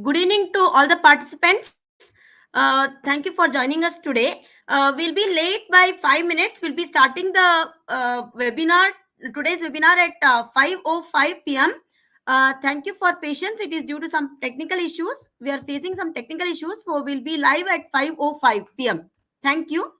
Good evening to all the participants. Thank you for joining us today. We'll be late by 5 minutes. We'll be starting the today's webinar at 5:05 p.m. Thank you for patience. It is due to some technical issues. We are facing some technical issues, so we'll be live at 5:05 p.m. Thank you.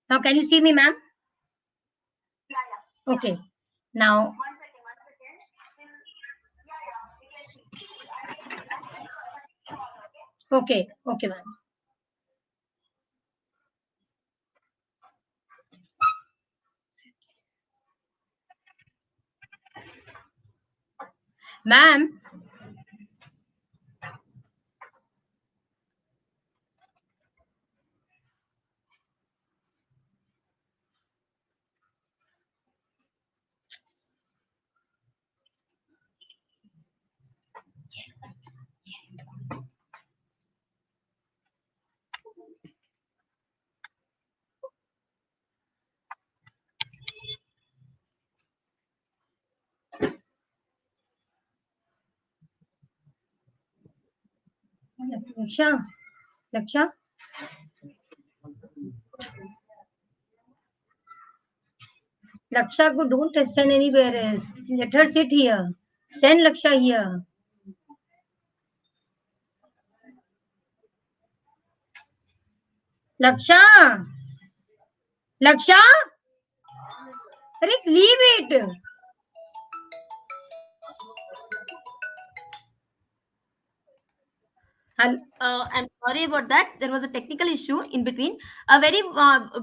Now, can you see me, ma'am? Okay. Now, okay, okay, ma'am. Ma'am, Laksha, Laksha, Laksha, don't send anywhere else. Let her sit here. Send Laksha here. Laksha, Laksha, Rick, leave it. I'm sorry about that. There was a technical issue in between. A very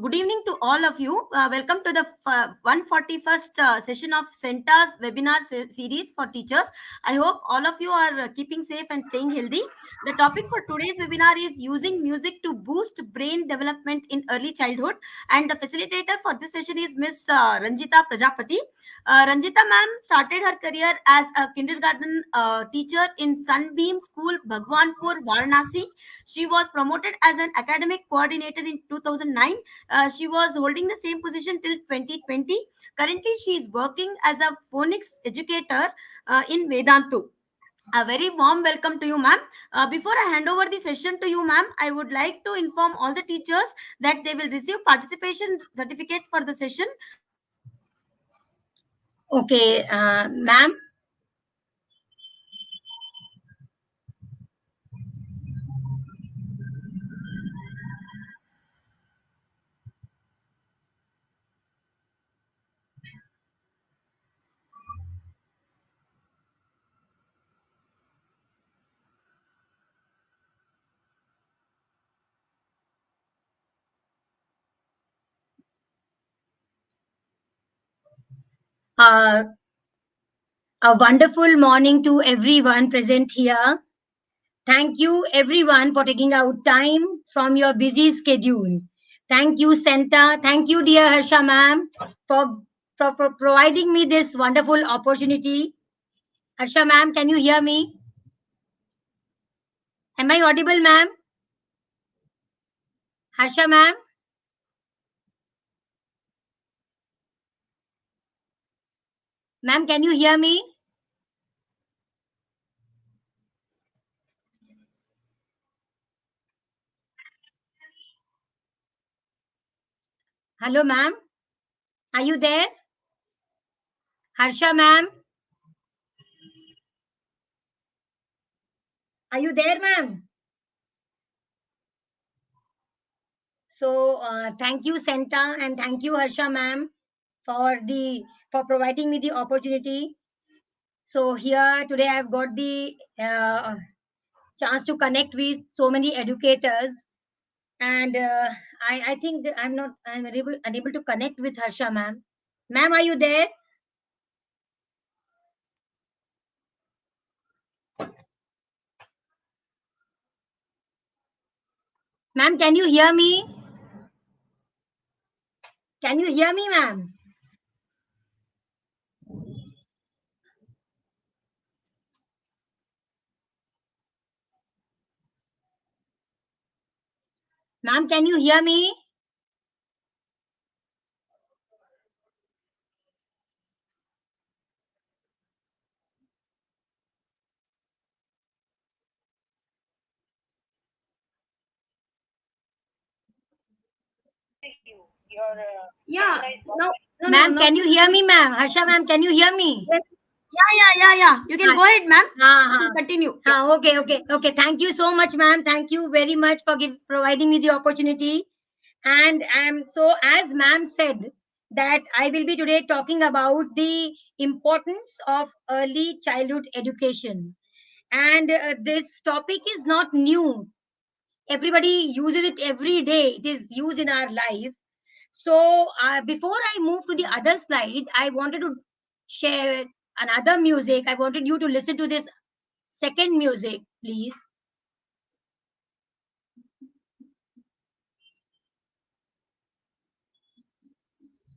good evening to all of you. Welcome to the 141st session of Centa's webinar series for teachers. I hope all of you are keeping safe and staying healthy. The topic for today's webinar is using music to boost brain development in early childhood. And the facilitator for this session is Miss Ranjita Prajapati. Ranjita ma'am started her career as a kindergarten teacher in Sunbeam School, Bhagwanpur, Varanasi. She was promoted as an academic coordinator in 2009. She was holding the same position till 2020. Currently, she is working as a phonics educator in Vedantu. A very warm welcome to you, ma'am. Before I hand over the session to you, ma'am, I would like to inform all the teachers that they will receive participation certificates for the session. Okay, ma'am. Uh, a wonderful morning to everyone present here. Thank you, everyone, for taking out time from your busy schedule. Thank you, Santa. Thank you, dear Harsha ma'am, for providing me this wonderful opportunity. Harsha ma'am, can you hear me? Am I audible, ma'am? Harsha ma'am? Ma'am, can you hear me? Hello, ma'am. Are you there? Harsha ma'am? Are you there, ma'am? So, thank you, Santa, and thank you, Harsha ma'am, for providing me the opportunity. So here today I've got the chance to connect with so many educators, and I think that I'm unable to connect with Harsha ma'am. Ma'am, are you there? Ma'am, can you hear me? Can you hear me, ma'am? Ma'am, can you hear me? Yeah, no, no, no, Ma'am, no. can you hear me, ma'am? Harsha ma'am, can you hear me? Yes. Yeah. You can Hi. go ahead, ma'am. You Uh, can continue. Yeah. okay. Thank you so much, ma'am. Thank you very much for providing me the opportunity. And so, as ma'am said, that I will be today talking about the importance of early childhood education. And this topic is not new. Everybody uses it every day. It is used in our life. So, before I move to the other slide, I wanted to share another music. I wanted you to listen to this second music, please.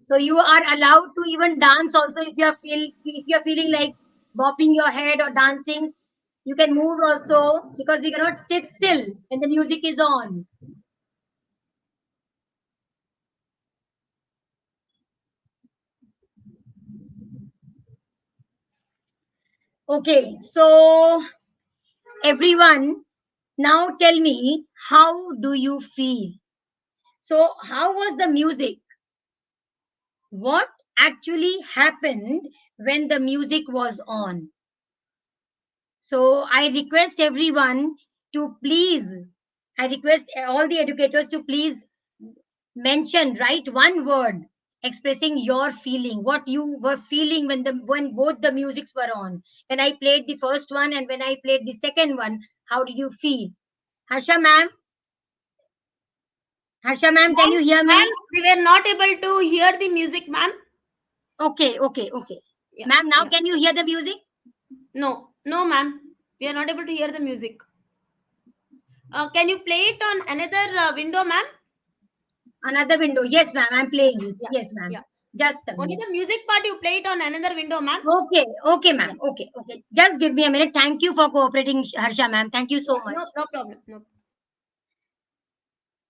So you are allowed to even dance also if you're feeling like bopping your head or dancing. You can move also because we cannot sit still when the music is on. Okay, so everyone, now tell me, how do you feel? So how was the music? What actually happened when the music was on? So I request everyone to please, I request all the educators to please mention, write one word expressing your feeling, what you were feeling when both the musics were on. When I played the first one and when I played the second one, how did you feel? Harsha ma'am, Harsha ma'am, can Ma'am, you hear ma'am, me? we were not able to hear the music, ma'am. Okay, okay, okay. Yeah, Ma'am, now yeah. can you hear the music? No, no, ma'am. We are not able to hear the music. Can you play it on another window, ma'am? Another window. Yes, ma'am, I'm playing it. Yeah, Yes, ma'am. yeah. Just a Only minute. the music part you play it on another window, ma'am. Okay, okay, Yeah, ma'am. Okay, okay. Just give me a minute. Thank you for cooperating, Harsha, ma'am. Thank you so yeah. much. No, no problem. No.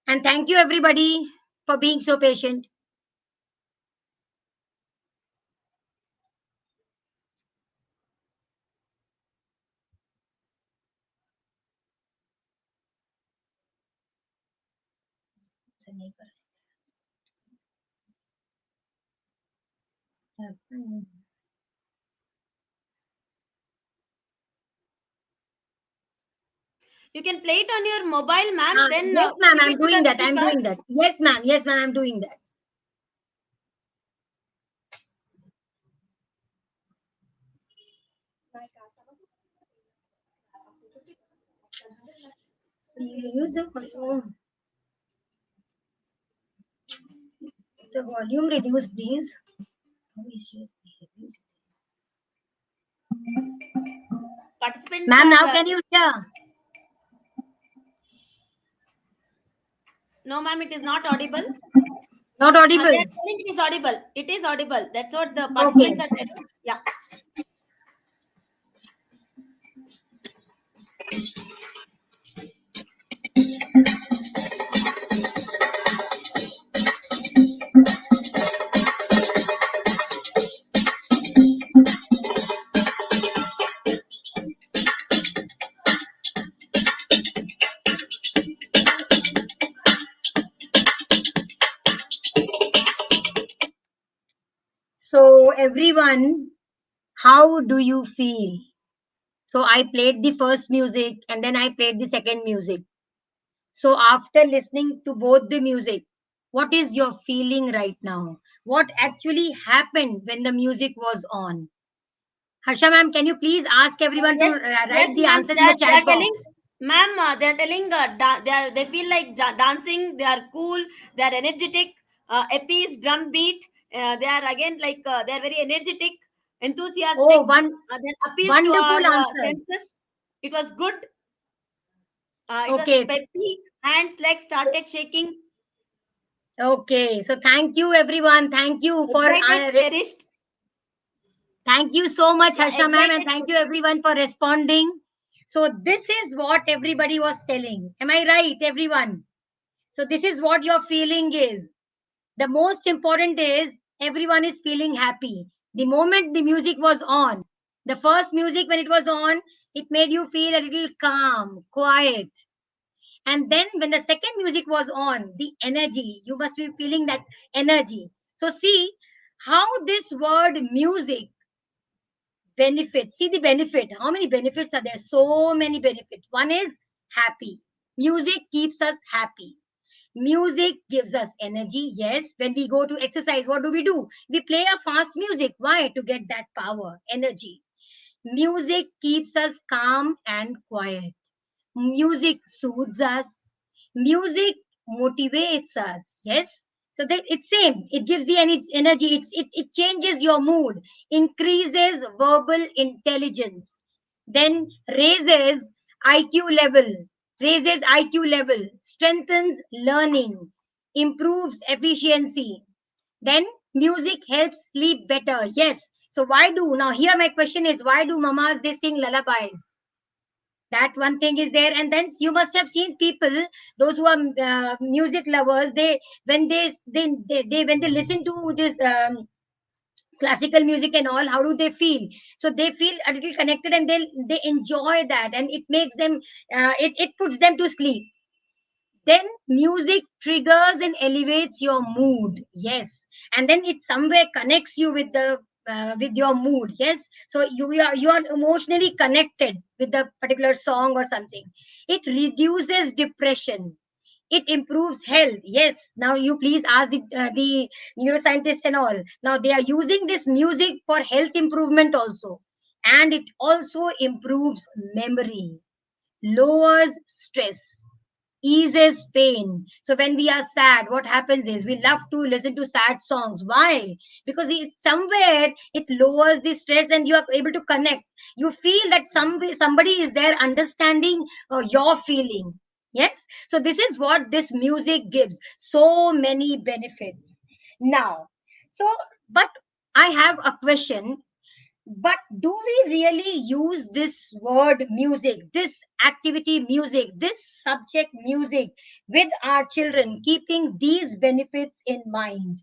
And thank you, everybody, for being so patient. You can play it on your mobile, ma'am. Then Yes, ma'am, give I'm it to doing the that. I'm speaker. doing that. Yes, ma'am. Yes, ma'am, I'm doing that. Use the volume reduce, please. How is she behaving? Participants Ma'am, are. now can you hear? No, ma'am, it is not audible. Not They audible. are telling it is audible. It is audible. That's what the Okay. participants are telling. Yeah. So, everyone, how do you feel? So, I played the first music and then I played the second music. So, after listening to both the music, what is your feeling right now? What actually happened when the music was on? Harsha ma'am, can you please ask everyone to Yes, yes, write the ma'am. answers in the They chat are telling, box? ma'am. They are telling. They feel like dancing. They are cool. They are energetic. Epis, drum beat. They are again like they are very energetic, enthusiastic. Oh, one That appeals to our wonderful answer. senses. It was good. It was Okay, peppy. Hands, legs started shaking. okay. So, thank you, everyone. Thank you for Excited, cherished. thank you so much, Yeah, Harsha ma'am, and excited. thank you everyone for responding. So, this is what everybody was telling. Am I right, everyone? So, this is what your feeling is. The most important is everyone is feeling happy. The moment the music was on, the first music when it was on, it made you feel a little calm, quiet. And then when the second music was on, the energy, you must be feeling that energy. So, see how this word music benefits. See the benefit. How many benefits are there? So many benefits. One is happy. Music keeps us happy. Music gives us energy. Yes, when we go to exercise, what do? We play a fast music. Why? To get that power, energy. Music keeps us calm and quiet. Music soothes us. Music motivates us. Yes. So that it's same. It gives the energy. It changes your mood, increases verbal intelligence, then IQ level, raises IQ level, strengthens learning, improves efficiency. Then music helps sleep better. Yes. So why do now here my question is, why do mamas they sing lullabies? That one thing is there. And then you must have seen people, those who are music lovers, they when they when they listen to this classical music and all, how do they feel? So they feel a little connected, and they enjoy that, and it makes them it puts them to sleep. Then music triggers and elevates your mood. Yes. And then it somewhere connects you with your mood. Yes. So you are emotionally connected with the particular song or something. It reduces depression, it improves health. Yes. Now you please ask the neuroscientists and all. Now they are using this music for health improvement also, and it also improves memory, lowers stress, eases pain. So when we are sad, what happens is we love to listen to sad songs. Why? Because somewhere it lowers the stress, and you are able to connect. You feel that somebody is there understanding your feeling. Yes. So this is what this music gives. So many benefits. Now, so but I have a question. But do we really use this word music, this activity music, this subject music with our children, keeping these benefits in mind?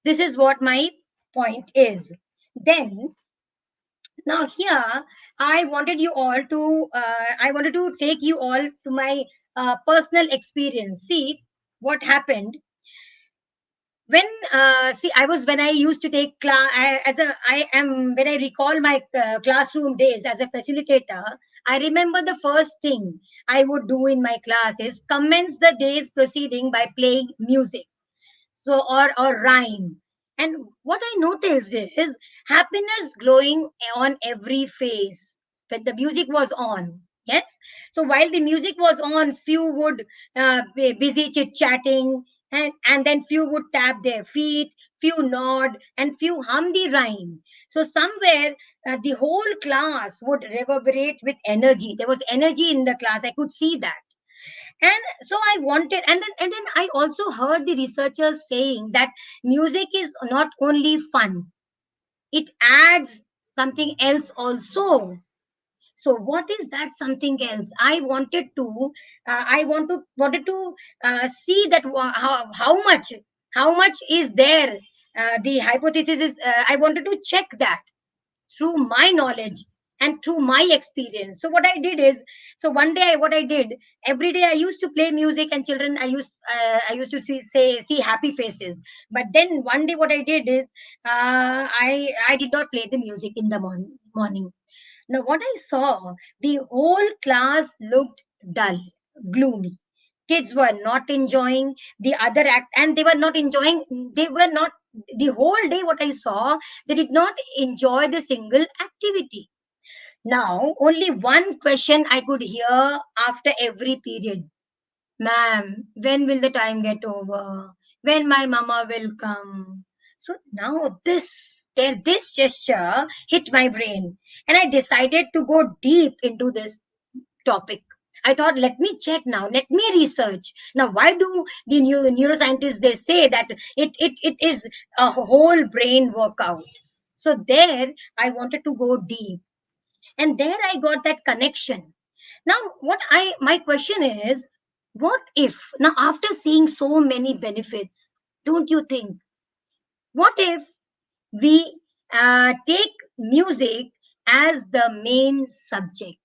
This is what my point is. Then, now here, I wanted to take you all to my personal experience. See what happened when see I was when I used to take class as a I am when I recall my classroom days as a facilitator. I remember the first thing I would do in my class is commence the day's proceeding by playing music, so or rhyme. And what I noticed is happiness glowing on every face when the music was on. Yes. So while the music was on, few would be busy chit chatting, and then few would tap their feet, few nod, and few hum the rhyme. So somewhere the whole class would reverberate with energy. There was energy in the class, I could see that. And so I wanted, and then I also heard the researchers saying that music is not only fun, it adds something else also. So what is that something else? I wanted to wanted to see that how much is there. The hypothesis is I wanted to check that through my knowledge and through my experience. So what I did is, so one day what I did, every day I used to play music, and children I used to see happy faces. But then one day what I did is, I did not play the music in the morning. Now what I saw, the whole class looked dull, gloomy. Kids were not enjoying the other act, and they were not enjoying. They were not the whole day. What I saw, they did not enjoy the single activity. Now only one question I could hear after every period: "Ma'am, when will the time get over? When my mama will come?" So now this gesture hit my brain, and I decided to go deep into this topic. I thought, let me check now, let me research. Now, why do the neuroscientists they say that it is a whole brain workout? So there, I wanted to go deep, and there I got that connection. Now, my question is, what if now after seeing so many benefits, don't you think? What if we take music as the main subject?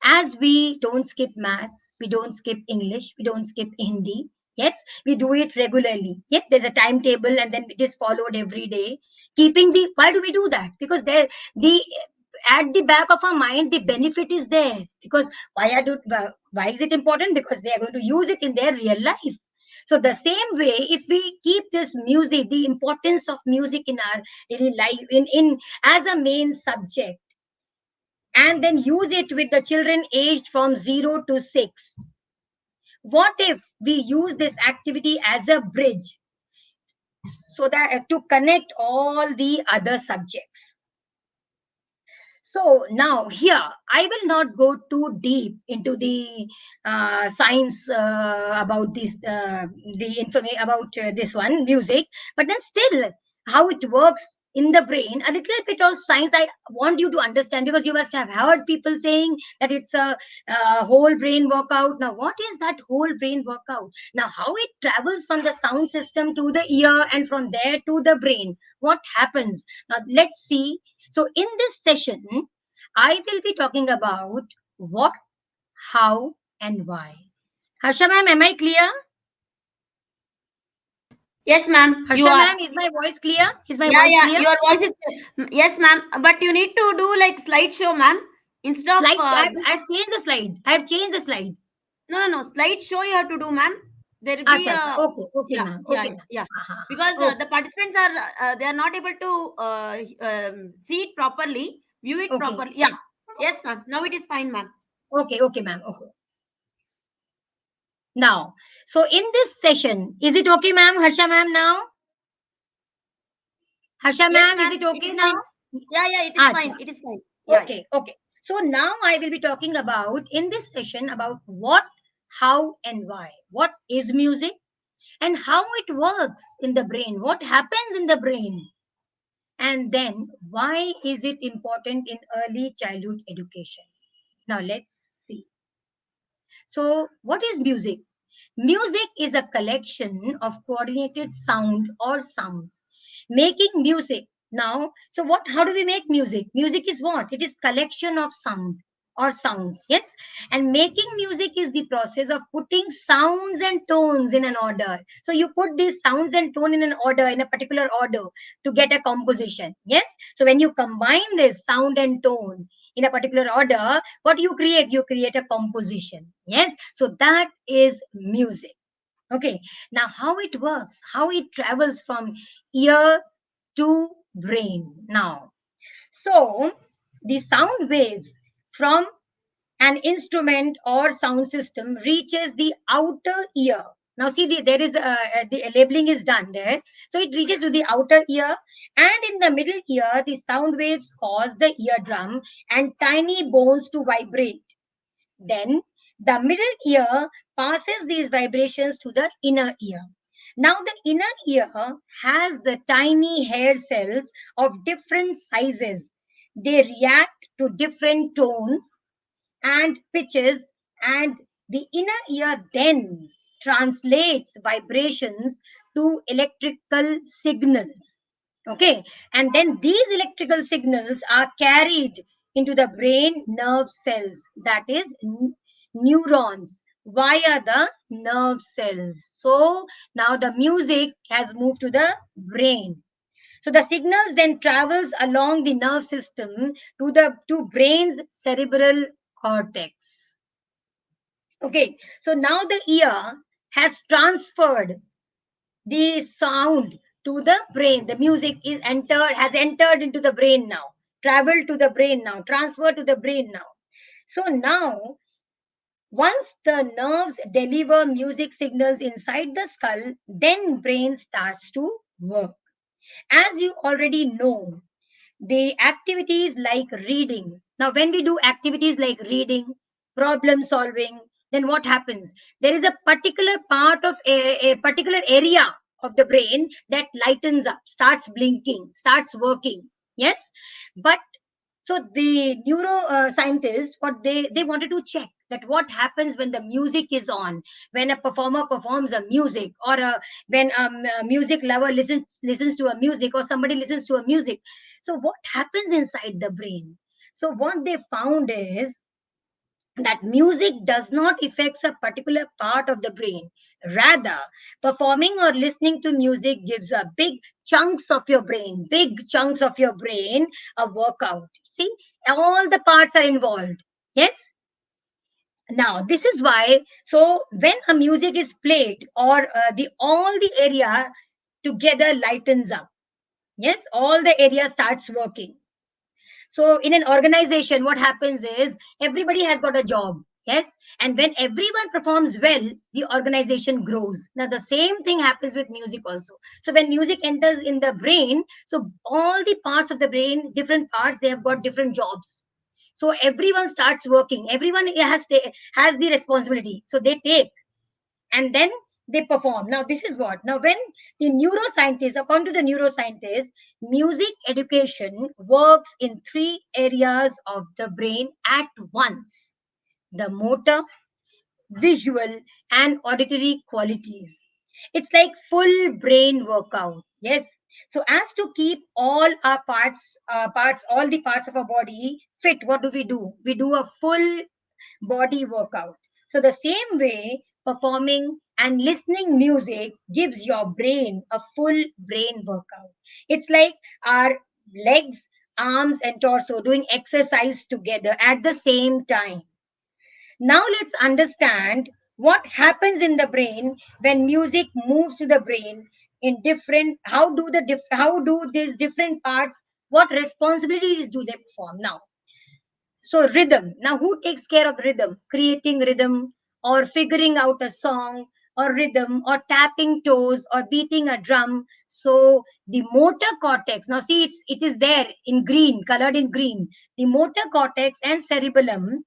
As we don't skip maths, we don't skip English, we don't skip Hindi. Yes, we do it regularly. Yes, there's a timetable, and then it is followed every day. Keeping the Why do we do that? Because there the at the back of our mind, the benefit is there. Because why is it important? Because they are going to use it in their real life. So the same way, if we keep this music, the importance of music in our daily life, in as a main subject, and then use it with the children aged from 0 to 6. What if we use this activity as a bridge, so that to connect all the other subjects? So now here, I will not go too deep into the science about this, the information about this one music, but then still how it works in the brain. A little bit of science I want you to understand, because you must have heard people saying that it's a whole brain workout. Now, what is that whole brain workout? Now, how it travels from the sound system to the ear and from there to the brain? What happens? Now, let's see. So, in this session, I will be talking about what, how, and why. Harsha ma'am, am I clear? Yes, ma'am, you Harsha are. ma'am, is my voice clear? Is my Yeah, voice yeah, clear? your voice is. Yes, ma'am. But you need to do like slideshow, ma'am. Instead of Slides, I've changed the slide. I've changed the slide. no, no, no. Slideshow you have to do, ma'am. There will be Acha, a acha. Okay, okay, yeah, ma'am. yeah, Okay, yeah, ma'am. yeah. Aha, Because okay, the participants are they are not able to see it properly, view it okay, properly. Yeah. Yes, ma'am. Now it is fine, ma'am. okay, okay, ma'am. Okay. Now, so in this session, is it okay, ma'am? Harsha ma'am, now? Harsha Yes, ma'am, is ma'am. it It okay is now? fine. Yeah, yeah. It is Acha. fine. It is fine. Yeah. Okay, okay. So now I will be talking about in this session about what, how, and why. What is music and how it works in the brain? What happens in the brain? And then why is it important in early childhood education? Now let's see. So, what is music? Music is a collection of coordinated sound or sounds. Making music. Now, so what, how do we make music? Music is what? It is collection of sound or sounds. Yes. And making music is the process of putting sounds and tones in an order. So you put these sounds and tone in an order, in a particular order, to get a composition. Yes. So when you combine this sound and tone in a particular order, what you create? You create a composition. Yes. So that is music. Okay. Now, how it works, how it travels from ear to brain. Now, so the sound waves from an instrument or sound system reaches the outer ear. Now, see, there is the labeling is done there. So it reaches to the outer ear, and in the middle ear, the sound waves cause the eardrum and tiny bones to vibrate. Then the middle ear passes these vibrations to the inner ear. Now, the inner ear has the tiny hair cells of different sizes. They react to different tones and pitches, and the inner ear then translates vibrations to electrical signals. Okay, and then these electrical signals are carried into the brain nerve cells, that is neurons, via the nerve cells. So now the music has moved to the brain. So the signals then travels along the nerve system to the to brain's cerebral cortex. Okay, so now the ear has transferred the sound to the brain. The music is has entered into the brain now, traveled to the brain now, transferred to the brain now. So now, once the nerves deliver music signals inside the skull, then brain starts to work. As you already know, the activities like reading. Now, when we do activities like reading, problem solving, then what happens? There is a particular part of a particular area of the brain that lightens up, starts blinking, starts working. Yes, but so the neuro scientists, what they wanted to check that what happens when the music is on, when a performer performs a music, or when a music lover listens to a music, or somebody listens to a music. So what happens inside the brain? So what they found is that music does not affect a particular part of the brain. Rather, performing or listening to music gives a big chunks of your brain a workout. See, all the parts are involved. Yes. Now, this is why. So, when a music is played, or the all the area together lightens up. Yes, all the area starts working. So in an organization, what happens is everybody has got a job. Yes. And when everyone performs well, the organization grows. Now, the same thing happens with music also. So when music enters in the brain, so all the parts of the brain, different parts, they have got different jobs. So everyone starts working. Everyone has the responsibility. So they take, and then they perform. Now, this is what. Now, when the neuroscientists, according to the neuroscientists, music education works in three areas of the brain at once: the motor, visual, and auditory qualities. It's like full brain workout. Yes. So, as to keep all our all the parts of our body fit, what do? We do a full body workout. So, the same way, performing and listening music gives your brain a full brain workout. It's like our legs, arms, and torso doing exercise together at the same time. Now, let's understand what happens in the brain when music moves to the brain in different. How do these different parts? What responsibilities do they perform now? So rhythm. Now, who takes care of rhythm? Creating rhythm, or figuring out a song, or rhythm, or tapping toes, or beating a drum. So the motor cortex. Now, see, it is there in green, colored in green. The motor cortex and cerebellum,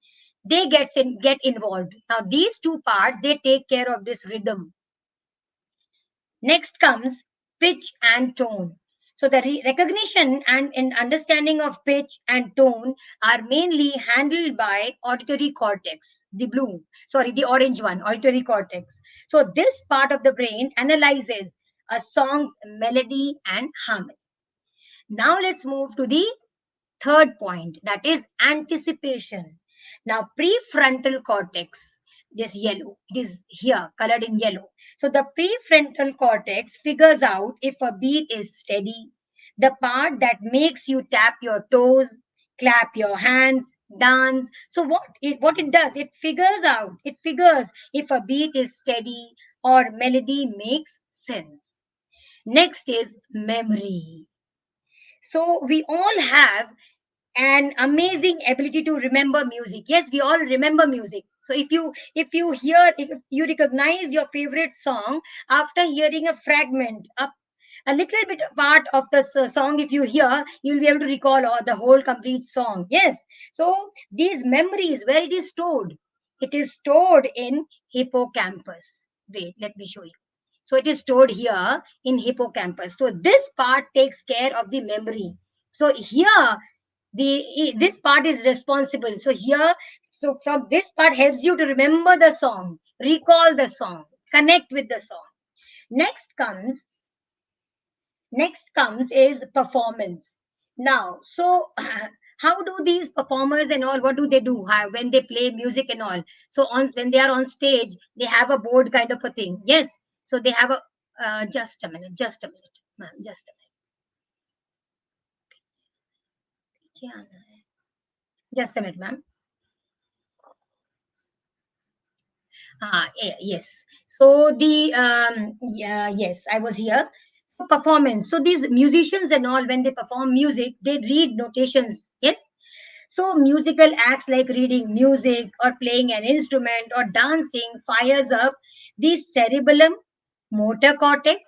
they get involved. Now, these two parts, they take care of this rhythm. Next comes pitch and tone. So the recognition and understanding of pitch and tone are mainly handled by auditory cortex, the orange one, auditory cortex. So this part of the brain analyzes a song's melody and harmony. Now let's move to the third point, that is anticipation. Now, prefrontal cortex, this yellow, it is here colored in yellow. So, the prefrontal cortex figures out if a beat is steady, the part that makes you tap your toes, clap your hands, dance. So, what it does, it figures if a beat is steady or melody makes sense. Next is memory. So, we all have an amazing ability to remember music. Yes, we all remember music. So if you recognize your favorite song after hearing a fragment, a little bit part of the song, if you hear, you'll be able to recall all the whole complete song. Yes. So these memories, where it is stored, it is stored in hippocampus. Wait, let me show you. So it is stored here in hippocampus. So this part takes care of the memory. So here, this part is responsible. So here, so from this part helps you to remember the song, recall the song, connect with the song. Next comes next comes is performance. Now, so how do these performers and all, what do they do when they play music and all? So on when they are on stage, they have a board kind of a thing. Yes. So they have a just a minute, ma'am, just a minute, just a minute, ma'am. Yes. So yes, I was here. So performance. So these musicians and all, when they perform music, they read notations. Yes. So musical acts like reading music or playing an instrument or dancing fires up the cerebellum, motor cortex,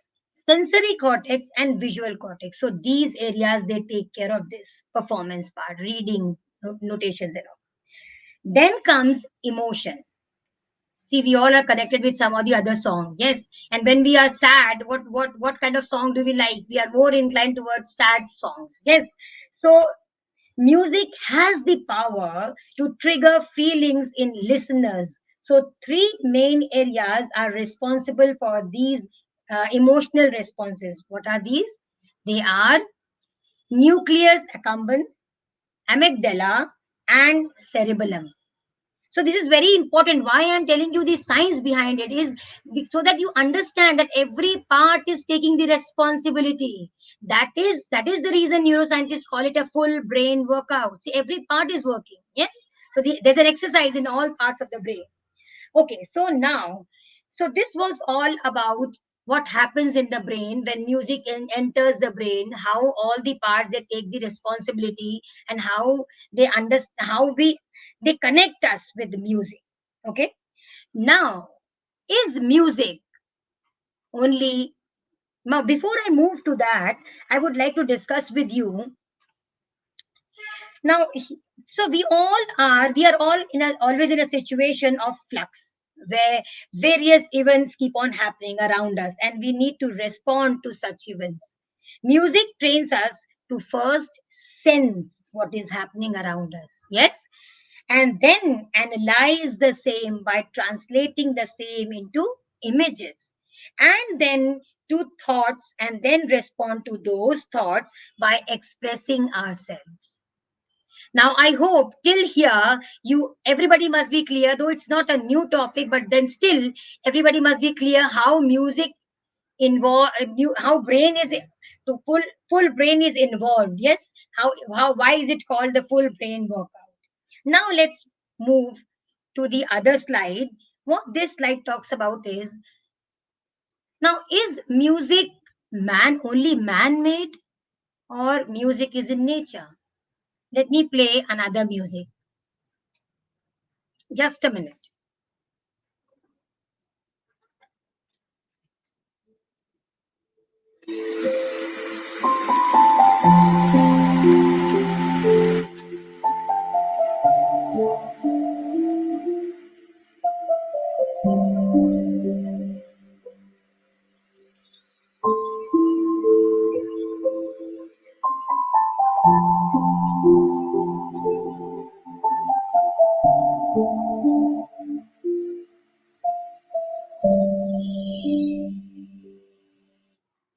sensory cortex, and visual cortex. So these areas, they take care of this performance part, reading notations and all. Then comes emotion. See, we all are connected with some or the other song. Yes. And when we are sad, what kind of song do we like? We are more inclined towards sad songs. Yes. So music has the power to trigger feelings in listeners. So three main areas are responsible for these emotional responses. What are these? They are nucleus accumbens, amygdala, and cerebellum. So this is very important. Why I'm telling you the science behind it is so that you understand that every part is taking the responsibility. That is the reason neuroscientists call it a full brain workout. See, every part is working. Yes. So there's an exercise in all parts of the brain. Okay, so now, so this was all about what happens in the brain when music enters the brain, how all the parts they take the responsibility, and how they understand, how they connect us with the music. Okay, now is music only. Now, before I move to that, I would like to discuss with you now. So we are all always in a situation of flux where various events keep on happening around us and we need to respond to such events. Music trains us to first sense what is happening around us, yes, and then analyze the same by translating the same into images, and then to thoughts, and then respond to those thoughts by expressing ourselves. Now, I hope till here, everybody must be clear, though it's not a new topic, but then still everybody must be clear how music involved, how brain is to full brain is involved. Yes, how why is it called the full brain workout? Now let's move to the other slide. What this slide talks about is, now is music only man made, or music is in nature? Let me play another music. Just a minute.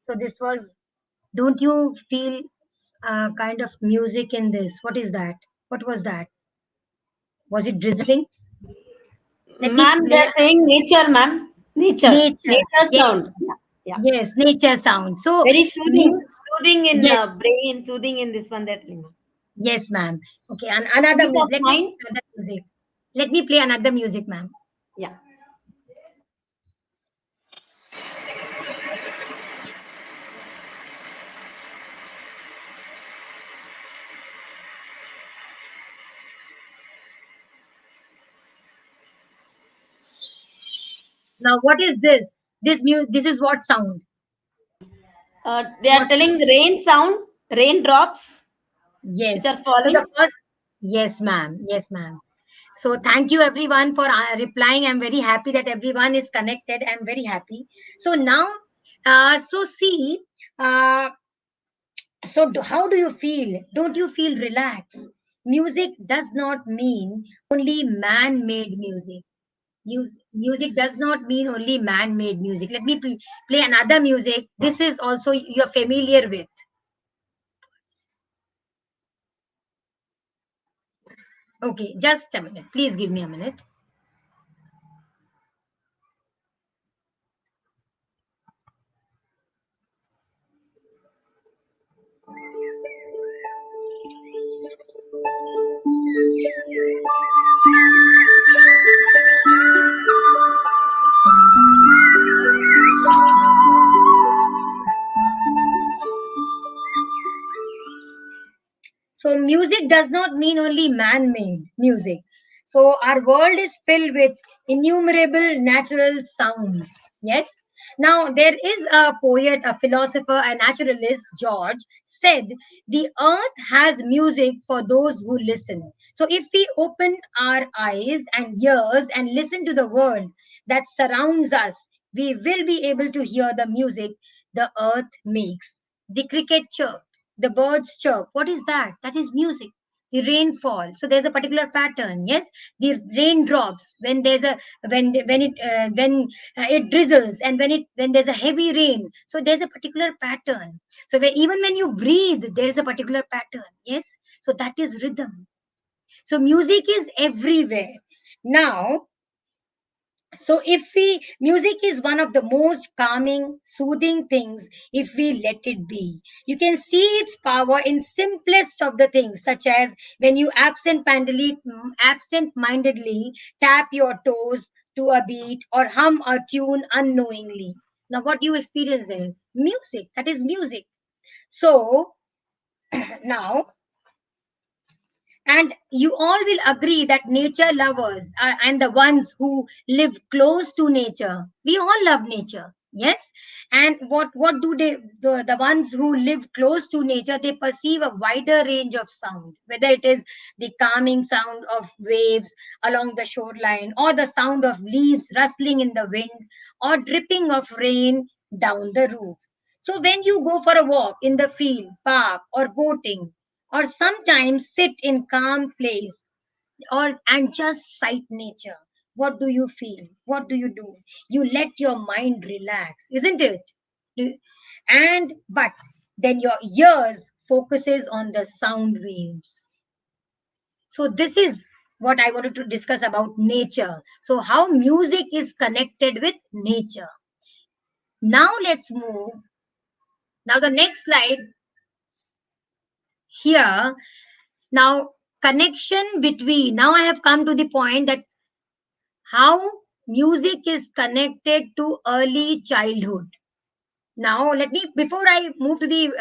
So this was, don't you feel kind of music in this? What is that? What was that? Was it drizzling? Let me Ma'am, they play are saying nature, ma'am. Nature. nature. Nature Yes, sound. Yeah. Yeah. yes, nature sound. So, Very soothing. Soothing in yes, brain, soothing in this one, that thing. yes, ma'am. Okay, and another Peace music. of Let me mind. play another music. Let me play another music, ma'am. Yeah. Now, what is this? This is what sound? They are What telling sound? rain sound, raindrops which Yes. are So the falling. first, yes, ma'am. Yes, ma'am. So thank you everyone for replying. I'm very happy that everyone is connected. I'm very happy. So now, so see, uh, how do you feel? Don't you feel relaxed? Music does not mean only man-made music. Music does not mean only man-made music. Let me play another music. This is also you're familiar with. Okay, just a minute. Please give me a minute. So music does not mean only man-made music. So our world is filled with innumerable natural sounds. Yes. Now there is a poet, a philosopher, a naturalist, George, said the earth has music for those who listen. So if we open our eyes and ears and listen to the world that surrounds us, we will be able to hear the music the earth makes. The cricket chirp, the birds chirp. What is that? That is music. The rainfall. So there's a particular pattern. Yes, the raindrops when there's a when it drizzles, and when there's a heavy rain. So there's a particular pattern. So even when you breathe, there is a particular pattern. Yes. So that is rhythm. So music is everywhere. Now, so if we music is one of the most calming, soothing things if we let it be. You can see its power in simplest of the things, such as when you absent-mindedly tap your toes to a beat or hum a tune unknowingly. Now, what you experience there? Music. That is music. So now, and you all will agree that nature lovers and the ones who live close to nature, we all love nature, yes. And what do they, the ones who live close to nature, they perceive a wider range of sound, whether it is the calming sound of waves along the shoreline, or the sound of leaves rustling in the wind, or dripping of rain down the roof. So when you go for a walk in the field, park, or boating, or sometimes sit in calm place, or and just sight nature, what do you feel? What do you do? You let your mind relax, isn't it? Do- and but then your ears focuses on the sound waves. So this is what I wanted to discuss about nature, so how music is connected with nature. Now let's move. Now the next slide here. Now, connection between, now I have come to the point that how music is connected to early childhood. Now, let me, before I move to the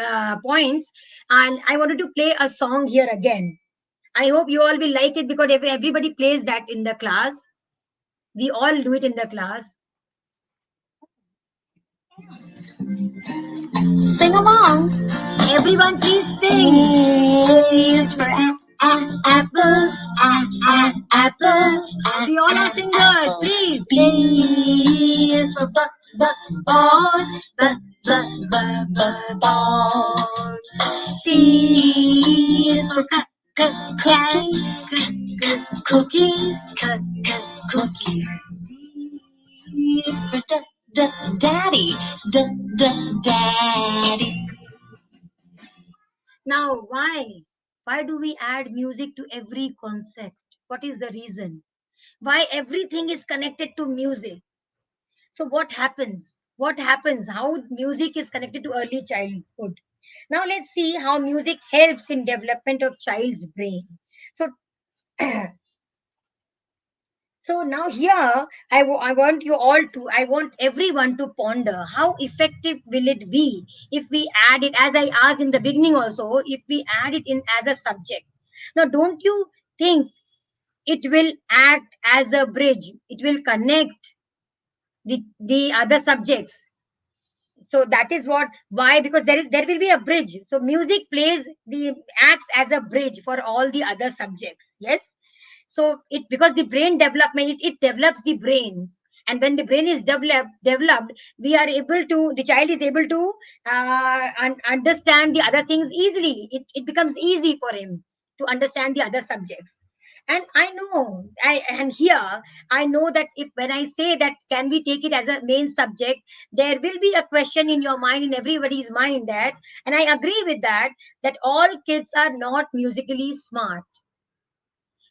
points, and I wanted to play a song here again. I hope you all will like it because everybody plays that in the class. We all do it in the class. Sing along. Everyone, please sing. A is for apple, apple. We all are singers, please. B is for ball, ball. C is for cookie, cookie. D is for daddy, daddy. Now, why? Why do we add music to every concept? What is the reason? Why everything is connected to music? So, what happens? What happens? How music is connected to early childhood? Now, let's see how music helps in development of child's brain. So, so now here, I want you all to, I want everyone to ponder how effective will it be if we add it, as I asked in the beginning also, if we add it in as a subject. Now, don't you think it will act as a bridge? It will connect the other subjects. So that is what, why, because there will be a bridge. So music plays the acts as a bridge for all the other subjects. Yes. So it, because the brain development, it develops the brains, and when the brain is developed, we are able to, the child is able to understand the other things easily. It becomes easy for him to understand the other subjects. And I know, and here I know that if when I say that can we take it as a main subject, there will be a question in your mind, in everybody's mind, that, and I agree with that, that all kids are not musically smart.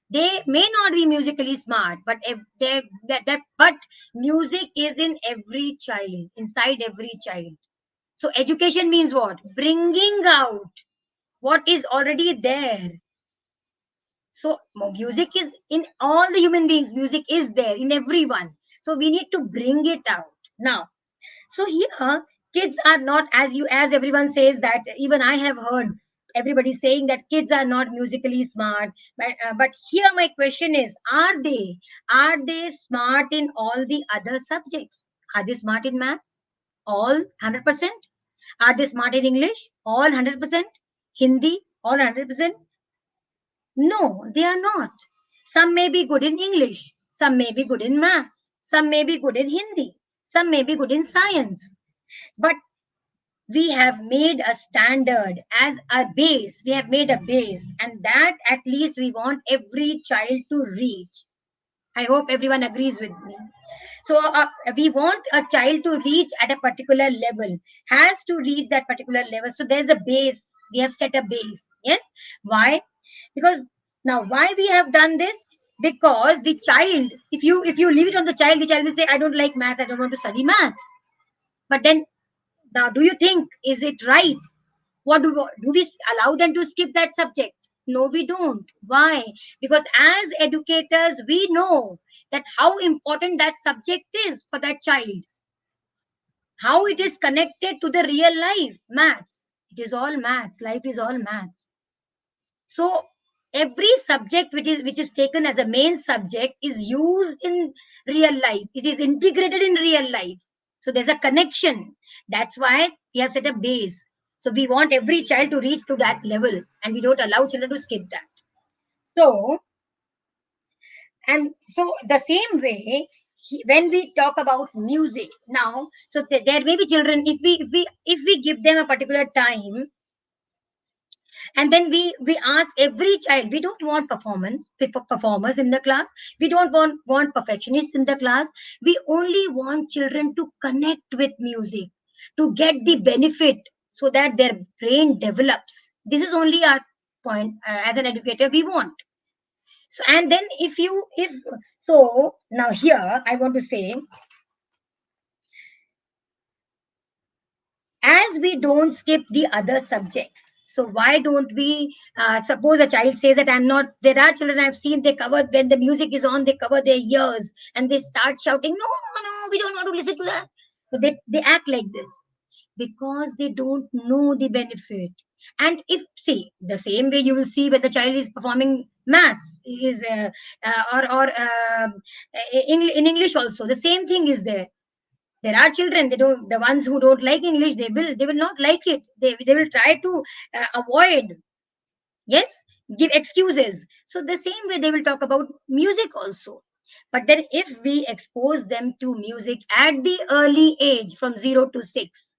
They may not be musically smart, but if they but music is in every child, inside every child. So education means what? Bringing out what is already there. So music is in all the human beings, music is there in everyone, so we need to bring it out now. So here, kids are not, as you, as everyone says that, even I have heard everybody saying that kids are not musically smart. But here my question is, are they smart in all the other subjects? Are they smart in maths? All 100%? Are they smart in English? All 100%? Hindi? All 100%? No, they are not. Some may be good in English, some may be good in maths, some may be good in Hindi, some may be good in science. But we have made a standard as a base. We have made a base, and that at least we want every child to reach. I hope everyone agrees with me. So we want a child to reach at a particular level, has to reach that particular level. So there's a base. We have set a base. Yes. Why? Because now, why we have done this? Because the child, if you leave it on the child will say, I don't like maths, I don't want to study maths. But then, now, do you think, is it right? Do we allow them to skip that subject? No, we don't. Why? Because as educators, we know that how important that subject is for that child, how it is connected to the real life. Maths, it is all maths, life is all maths. So every subject which is taken as a main subject is used in real life, it is integrated in real life. So there's a connection. That's why we have set a base. So we want every child to reach to that level, and we don't allow children to skip that. So, and so the same way, when we talk about music now, so there may be children, if we give them a particular time, and then we ask every child, we don't want performers in the class, we don't want perfectionists in the class, we only want children to connect with music, to get the benefit, so that their brain develops. This is only our point. As an educator, we want. So, and then if so now here I want to say, as we don't skip the other subjects, so why don't we, suppose a child says that I'm not, there are children I've seen, they cover, when the music is on, they cover their ears and they start shouting, no, no, no, we don't want to listen to that. So they act like this because they don't know the benefit. And if, see, the same way you will see when the child is performing maths is in English also, the same thing is there. There are children, they don't, the ones who don't like English, they will not like it, they will try to avoid, yes, give excuses. So the same way they will talk about music also. But then if we expose them to music at the early age from 0 to 6,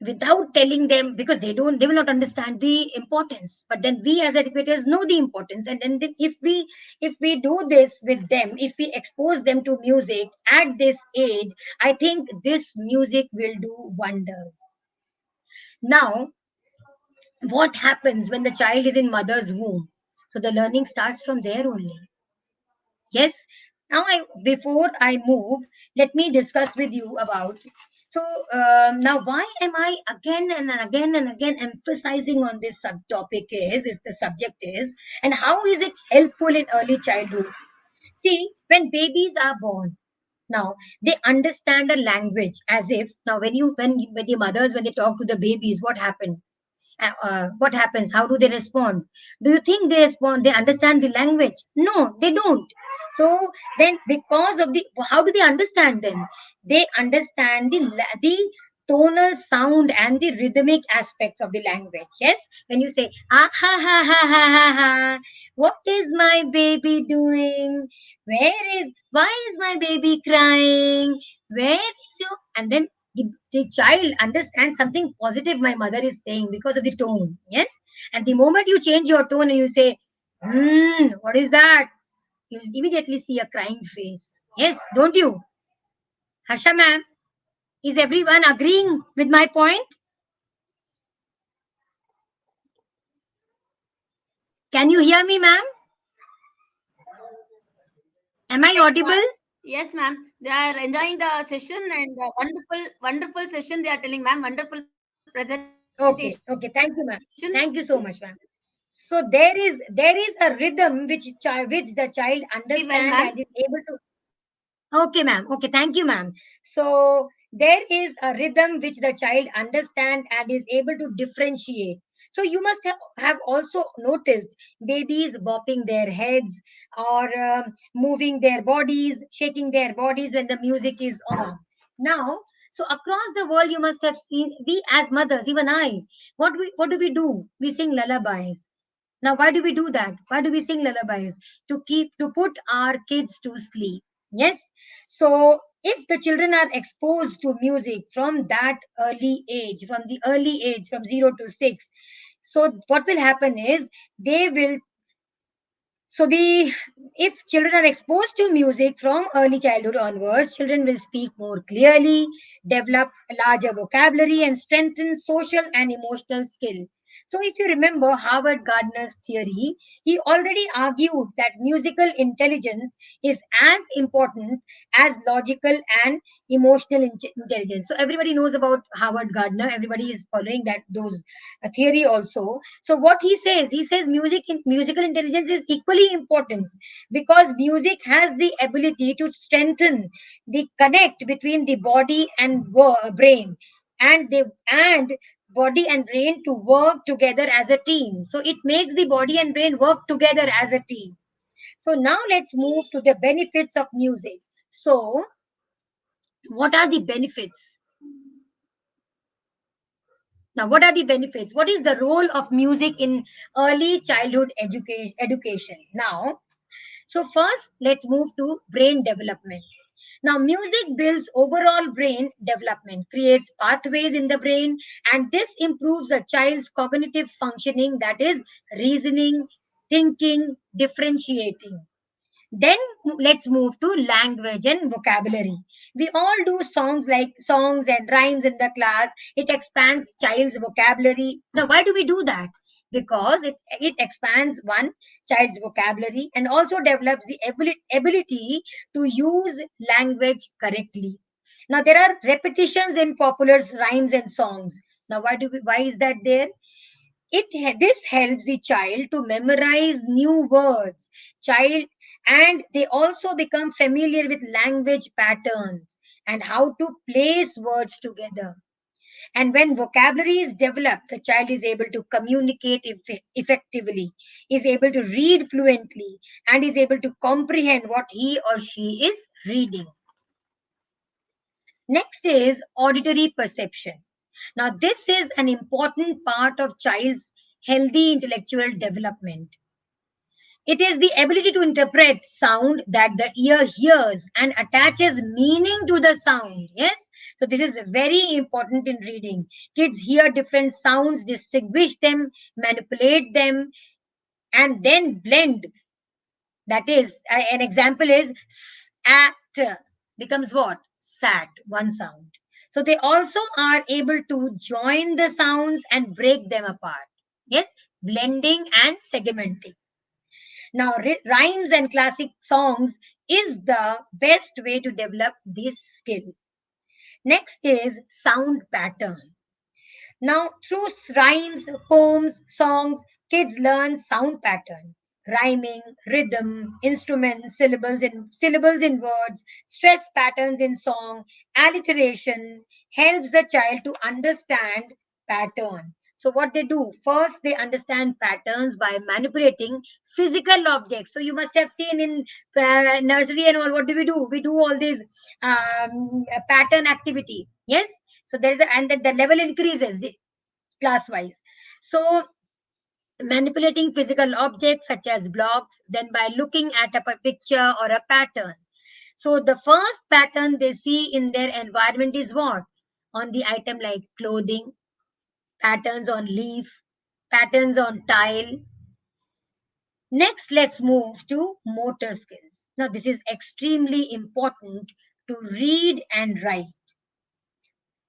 without telling them, because they will not understand the importance, but then we as educators know the importance. And then if we do this with them, if we expose them to music at this age, I think this music will do wonders. Now, what happens when the child is in mother's womb? So the learning starts from there only. Yes. Now, before I move, let me discuss with you about. So now, why am I again and again and again emphasizing on this subtopic? Is the subject is, and how is it helpful in early childhood? See, when babies are born, now they understand a language as if, now when the mothers, when they talk to the babies, what happens, how do they respond? Do you think they respond, they understand the language? No, they don't. So then, because of the, how do they understand then? They understand the tonal sound and the rhythmic aspects of the language. Yes, when you say, ah ha ha ha ha ha ha, what is my baby doing, why is my baby crying, where is you, and then the child understands something positive my mother is saying because of the tone. Yes. And the moment you change your tone and you say, what is that? You'll immediately see a crying face. Yes, don't you? Harsha ma'am, is everyone agreeing with my point? Can you hear me, ma'am? Am I audible? Yes, ma'am. They are enjoying the session and wonderful, wonderful session. They are telling, ma'am, wonderful presentation. Okay, okay. Thank you, ma'am. Thank you so much, ma'am. So there is a rhythm which the child Very well, understand ma'am. and is able to. Okay, ma'am. Okay, thank you, ma'am. So there is a rhythm which the child understand and is able to differentiate. So you must have also noticed babies bopping their heads or moving their bodies, shaking their bodies when the music is on. Now, so across the world, you must have seen, we as mothers, even I, what do we do? We sing lullabies. Now, why do we do that? Why do we sing lullabies? To put our kids to sleep. Yes. So if the children are exposed to music from that early age, from the early age, from 0 to 6, so what will happen is they will. So the if children are exposed to music from early childhood onwards, children will speak more clearly, develop a larger vocabulary, and strengthen social and emotional skill. So, if you remember Howard Gardner's theory, he already argued that musical intelligence is as important as logical and emotional intelligence. So, everybody knows about Howard Gardner. Everybody is following that those theory also. So, what he says musical intelligence is equally important because music has the ability to strengthen the connect between the body and brain, and body and brain to work together as a team. So it makes the body and brain work together as a team. So now let's move to the benefits of music. So what are the benefits? Now, what are the benefits? What is the role of music in early childhood education? Now, so first, let's move to brain development. Now, music builds overall brain development, creates pathways in the brain, and this improves a child's cognitive functioning, that is, reasoning, thinking, differentiating. Then let's move to language and vocabulary. We all do songs and rhymes in the class. It expands child's vocabulary. Now, why do we do that? Because it expands one child's vocabulary and also develops the ability to use language correctly. Now, there are repetitions in popular rhymes and songs. Now, why is that there? This helps the child to memorize new words child and they also become familiar with language patterns and how to place words together. And when vocabulary is developed, the child is able to communicate effectively, is able to read fluently, and is able to comprehend what he or she is reading. Next is auditory perception. Now, this is an important part of child's healthy intellectual development. It is the ability to interpret sound that the ear hears and attaches meaning to the sound. Yes? So, this is very important in reading. Kids hear different sounds, distinguish them, manipulate them, and then blend. That is, an example is at becomes what? Sat, one sound. So they also are able to join the sounds and break them apart. Yes, blending and segmenting. Now, rhymes and classic songs is the best way to develop this skill. Next is sound pattern. Now, through rhymes, poems, songs, kids learn sound pattern, rhyming, rhythm, instruments, syllables in words, stress patterns in song, alliteration helps the child to understand pattern. So what they do first, they understand patterns by manipulating physical objects. So you must have seen in nursery and all. What do? We do all these pattern activity. Yes, so there is and then the level increases class wise. So manipulating physical objects such as blocks, then by looking at a picture or a pattern. So the first pattern they see in their environment is what? On the item like clothing, patterns on leaf, patterns on tile. Next, let's move to motor skills. Now, this is extremely important to read and write.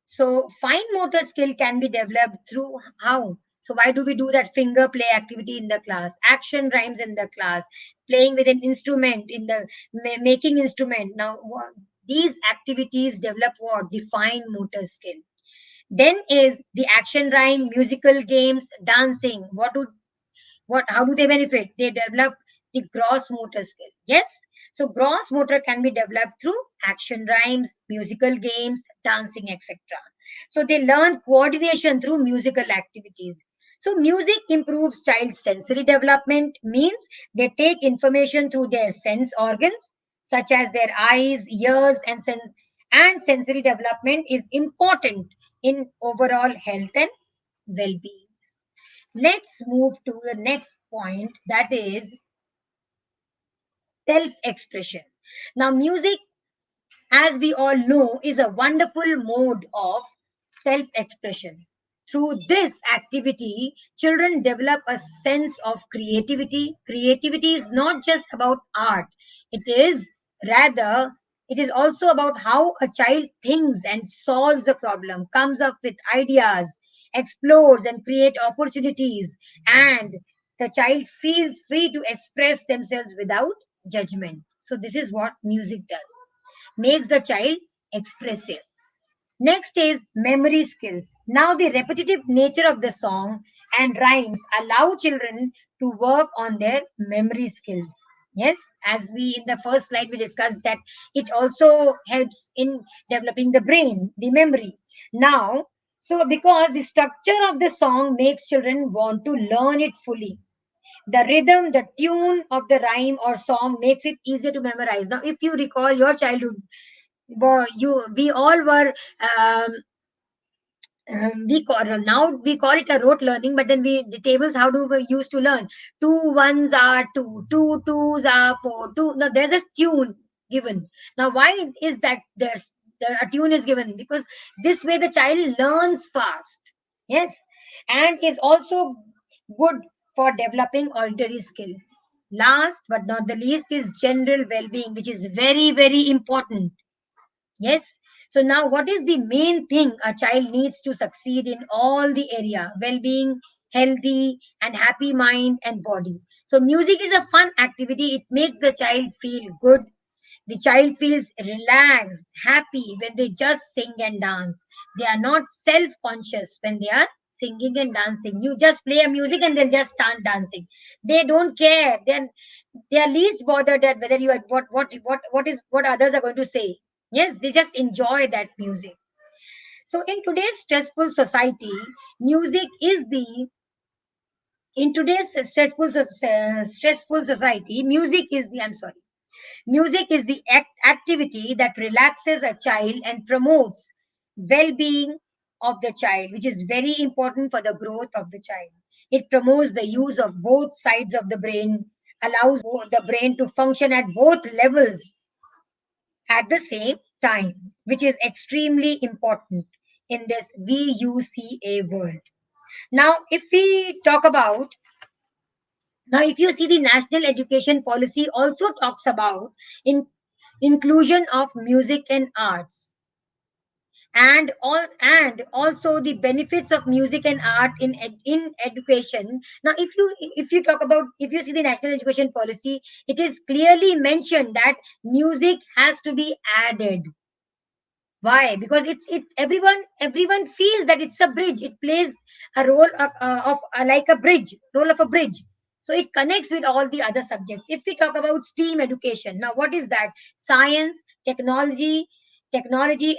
So fine motor skill can be developed through how? So why do we do that finger play activity in the class? Action rhymes in the class, playing with an instrument in the making instrument. Now these activities develop what? The fine motor skill. Then is the action rhyme, musical games, dancing. How do they benefit? They develop the gross motor skill. Yes, so gross motor can be developed through action rhymes, musical games, dancing, etc. So they learn coordination through musical activities. So music improves child's sensory development, means they take information through their sense organs such as their eyes, ears, and sensory development is important in overall health and well-being. Let's move to the next point, that is self expression. Now, music, as we all know, is a wonderful mode of self expression. Through this activity, children develop a sense of creativity. Creativity is not just about art, it is rather It is also about how a child thinks and solves a problem, comes up with ideas, explores and create opportunities, and the child feels free to express themselves without judgment. So this is what music does. Makes the child expressive. Next is memory skills. Now, the repetitive nature of the song and rhymes allow children to work on their memory skills. Yes, as we in the first slide we discussed that it also helps in developing the brain, the memory. Now, so because the structure of the song makes children want to learn it fully. The rhythm, the tune of the rhyme or song makes it easier to memorize. Now, if you recall your childhood, we all were we call it a rote learning, but then we the tables, how do we used to learn? Two ones are two, two twos are four, two. Now there's a tune given. Now why is that a tune is given? Because this way the child learns fast. Yes, and is also good for developing auditory skill. Last but not the least is general well-being, which is very, very important. Yes. So now what is the main thing a child needs to succeed in all the area? Well-being, healthy and happy mind and body. So music is a fun activity. It makes the child feel good. The child feels relaxed, happy when they just sing and dance. They are not self-conscious when they are singing and dancing. You just play a music and then just start dancing. They don't care. They are least bothered at whether you are what others are going to say. Yes, they just enjoy that music. So in today's stressful society, music is the in today's stressful society, music is the I'm sorry. Music is the activity that relaxes a child and promotes well-being of the child, which is very important for the growth of the child. It promotes the use of both sides of the brain, allows the brain to function at both levels at the same time, which is extremely important in this VUCA world. Now, if you see the national education policy also talks about in inclusion of music and arts and also the benefits of music and art in education. Now if you see the national education policy, it is clearly mentioned that music has to be added. Why? Because everyone feels that it's a bridge. It plays a role of like a bridge, role of a bridge. So it connects with all the other subjects. If we talk about STEAM education, now what is that? Science, technology,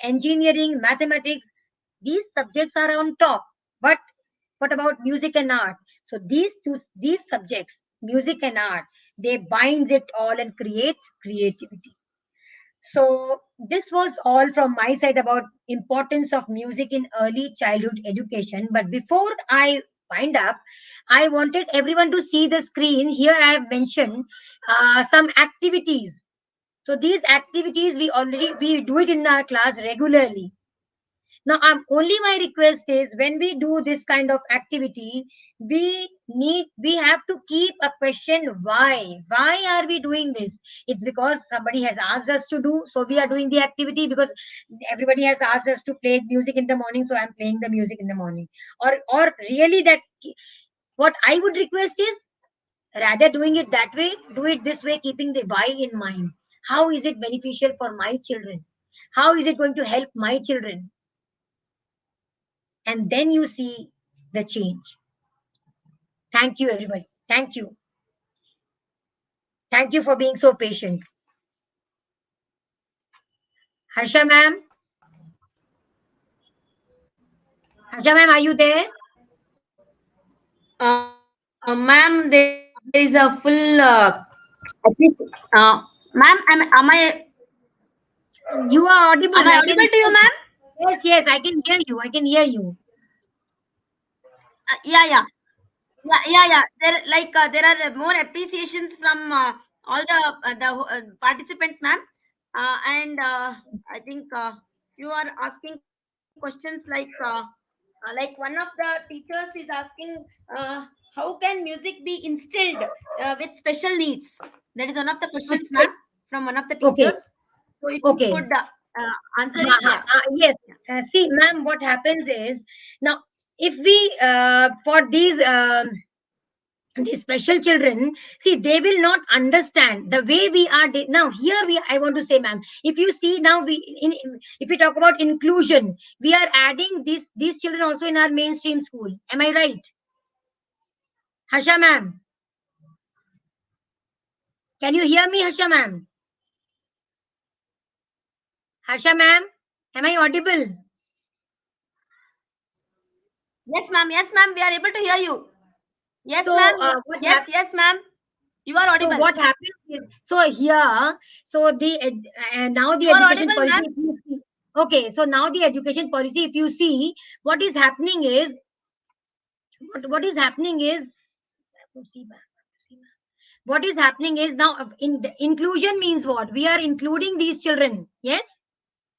engineering, mathematics. These subjects are on top. But what about music and art? So these subjects, music and art, they binds it all and creates creativity. So this was all from my side about importance of music in early childhood education. But before I wind up, I wanted everyone to see the screen. Here I have mentioned some activities. So these activities we do it in our class regularly. Now, only my request is when we do this kind of activity, we have to keep a question why. Why are we doing this? It's because somebody has asked us to do, so we are doing the activity because everybody has asked us to play music in the morning, so I'm playing the music in the morning. Or really that what I would request is rather doing it that way, do it this way, keeping the why in mind. How is it beneficial for my children? How is it going to help my children? And then you see the change. Thank you, everybody. Thank you. Thank you for being so patient. Harsha ma'am, Harsha ma'am, are you there? Ma'am, there is a full. Ma'am, You are am I audible. I audible can to you, hear ma'am? you. Yes, yes, I can hear you. I can hear you. Yeah, yeah. Yeah. There are more appreciations from all the participants, ma'am. And I think you are asking questions like one of the teachers is asking how can music be instilled with special needs. That is one of the questions, ma'am, Okay. from one of the Okay. teachers. So if you Okay. could answer it, yeah. Yes. See, ma'am, what happens is now if we for these special children, see, they will not understand the way we are now here. I want to say, ma'am, if you see now, if we talk about inclusion, we are adding these children also in our mainstream school. Am I right, Harsha ma'am? Can you hear me, Harsha ma'am? Harsha ma'am, am I audible? Yes, ma'am. Yes, ma'am. We are able to hear you. Yes, So ma'am. what Yes, happened? yes, ma'am. You are So audible. what happens is, so here, so now the You are education audible, policy, ma'am. if you see, okay, so now the education policy, if you see, what is happening is, what is happening is, what is happening is now in the inclusion means what? We are including these children, yes,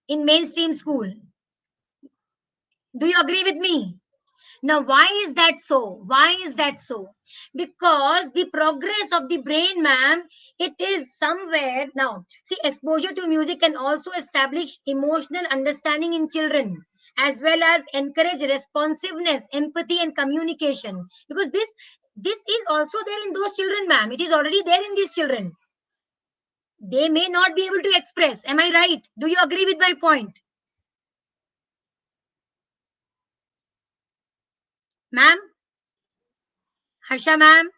in mainstream school. Do you agree with me? Now, why is that so? Why is that so? Because the progress of the brain, ma'am, it is somewhere now. See, exposure to music can also establish emotional understanding in children, as well as encourage responsiveness, empathy, and communication. Because this is also there in those children, ma'am. It is already there in these children. They may not be able to express. Am I right? Do you agree with my point, ma'am? Harsha, ma'am,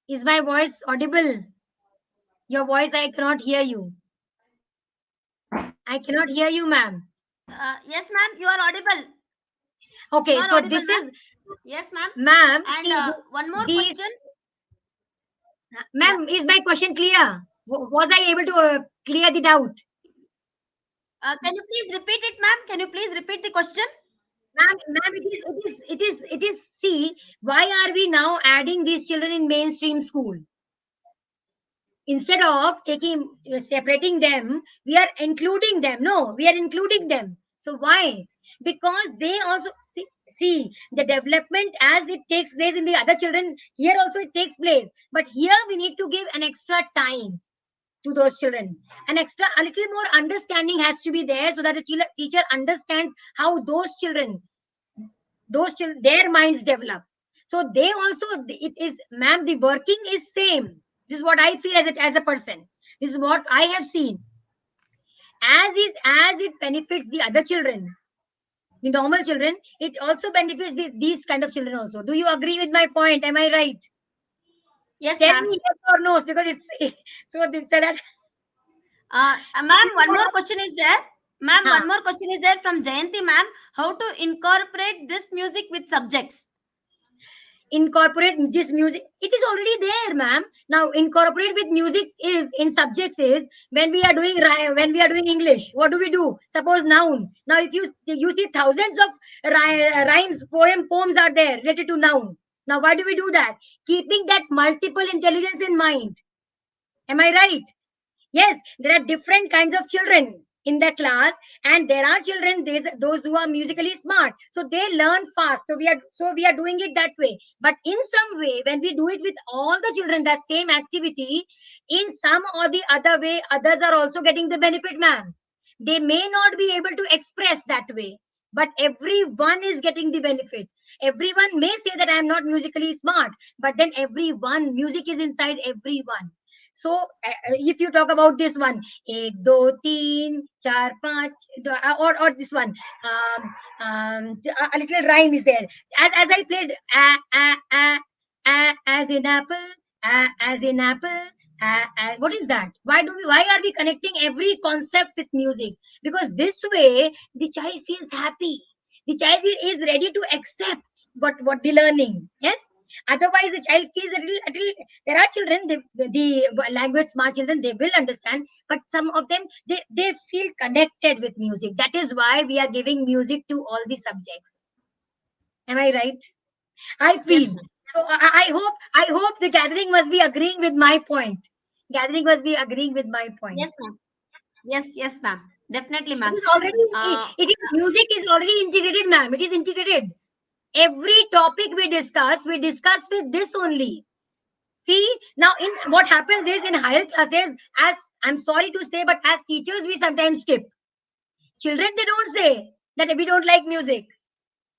is my voice audible? Your voice, I cannot hear you. I cannot hear you, ma'am. Yes, ma'am. You are audible. You Okay, are so audible, this ma'am. is, Yes, ma'am. ma'am, And see, one more these, question. Yeah. ma'am, is my question clear? Was I able to clear the doubt? Can you please repeat it, ma'am? Can you please repeat the question? Ma'am, see, why are we now adding these children in mainstream school? Instead of separating them, we are including them. No, we are including them. So why? Because they also see the development as it takes place in the other children. Here also it takes place, but here we need to give an extra time to those children. A little more understanding has to be there, so that the teacher understands how their minds develop. So they also, it is, ma'am, the working is same. This is what I feel as a person. This is what I have seen. As it benefits the other children, the normal children, it also benefits these kind of children also. Do you agree with my point? Am I right? Yes, Tell ma'am. me yes or no, because it's so that Ma'am, one more question is there. Ma'am, huh, one more question is there from Jayanti, ma'am. How to incorporate this music with subjects? incorporate this music, it is already there, ma'am. Now incorporate with music is in subjects is when we are doing when we are doing English. What do we do? Suppose noun. Now if you see thousands of rhymes, poems are there related to noun. Now why do we do that? Keeping that multiple intelligence in mind. Am I right? Yes, there are different kinds of children in the class, and there are children, those who are musically smart, so they learn fast. So we are doing it that way. But in some way, when we do it with all the children, that same activity, in some or the other way, others are also getting the benefit, ma'am. They may not be able to express that way, but everyone is getting the benefit. Everyone may say that I am not musically smart, but then everyone, music is inside everyone. So if you talk about this one, ek, do, teen, char, panch, or this one, a little rhyme is there. As I played, as in apple, as in apple. What is that? Why are we connecting every concept with music? Because this way the child feels happy. The child is ready to accept what the learning. Yes. Otherwise, the child feels a little. There are children, the language smart children, they will understand, but some of them, they feel connected with music. That is why we are giving music to all the subjects. Am I right? I Yes, feel. ma'am. So I hope the gathering must be agreeing with my point. Gathering must be agreeing with my point. Yes, ma'am. Yes, yes, ma'am. Definitely, It ma'am. is already, Uh, it is, music is already integrated, ma'am. It is integrated. Every topic we discuss with this only. See, now in what happens is in higher classes, as I'm sorry to say, but as teachers, we sometimes skip. Children, they don't say that we don't like music.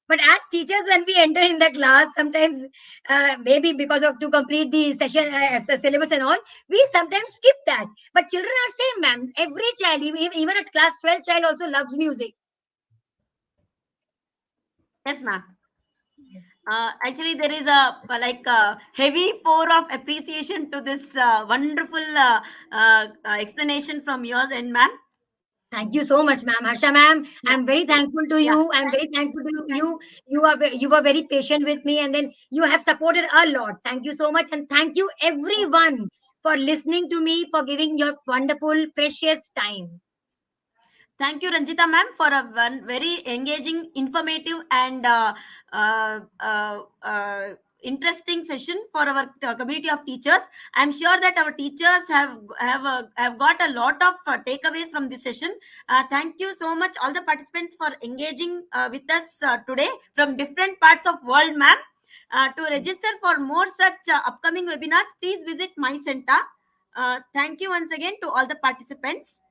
But as teachers, when we enter in the class, sometimes maybe because of to complete the session, the syllabus and all, we sometimes skip that. But children are same, man. Every child, even at class 12, child also loves music. Yes, ma'am. Actually, there is a heavy pour of appreciation to this wonderful explanation from yours and ma'am. Thank you so much, ma'am. Harsha, ma'am, Yeah, I'm very thankful to yeah. you. I'm very thankful to you. You were very patient with me, and then you have supported a lot. Thank you so much, and thank you everyone for listening to me, for giving your wonderful, precious time. Thank you, Ranjita ma'am, for a very engaging, informative, and interesting session for our community of teachers. I'm sure that our teachers have got a lot of takeaways from this session. Thank you so much, all the participants, for engaging with us today from different parts of world, ma'am. To register for more such upcoming webinars, please visit my center. Thank you once again to all the participants.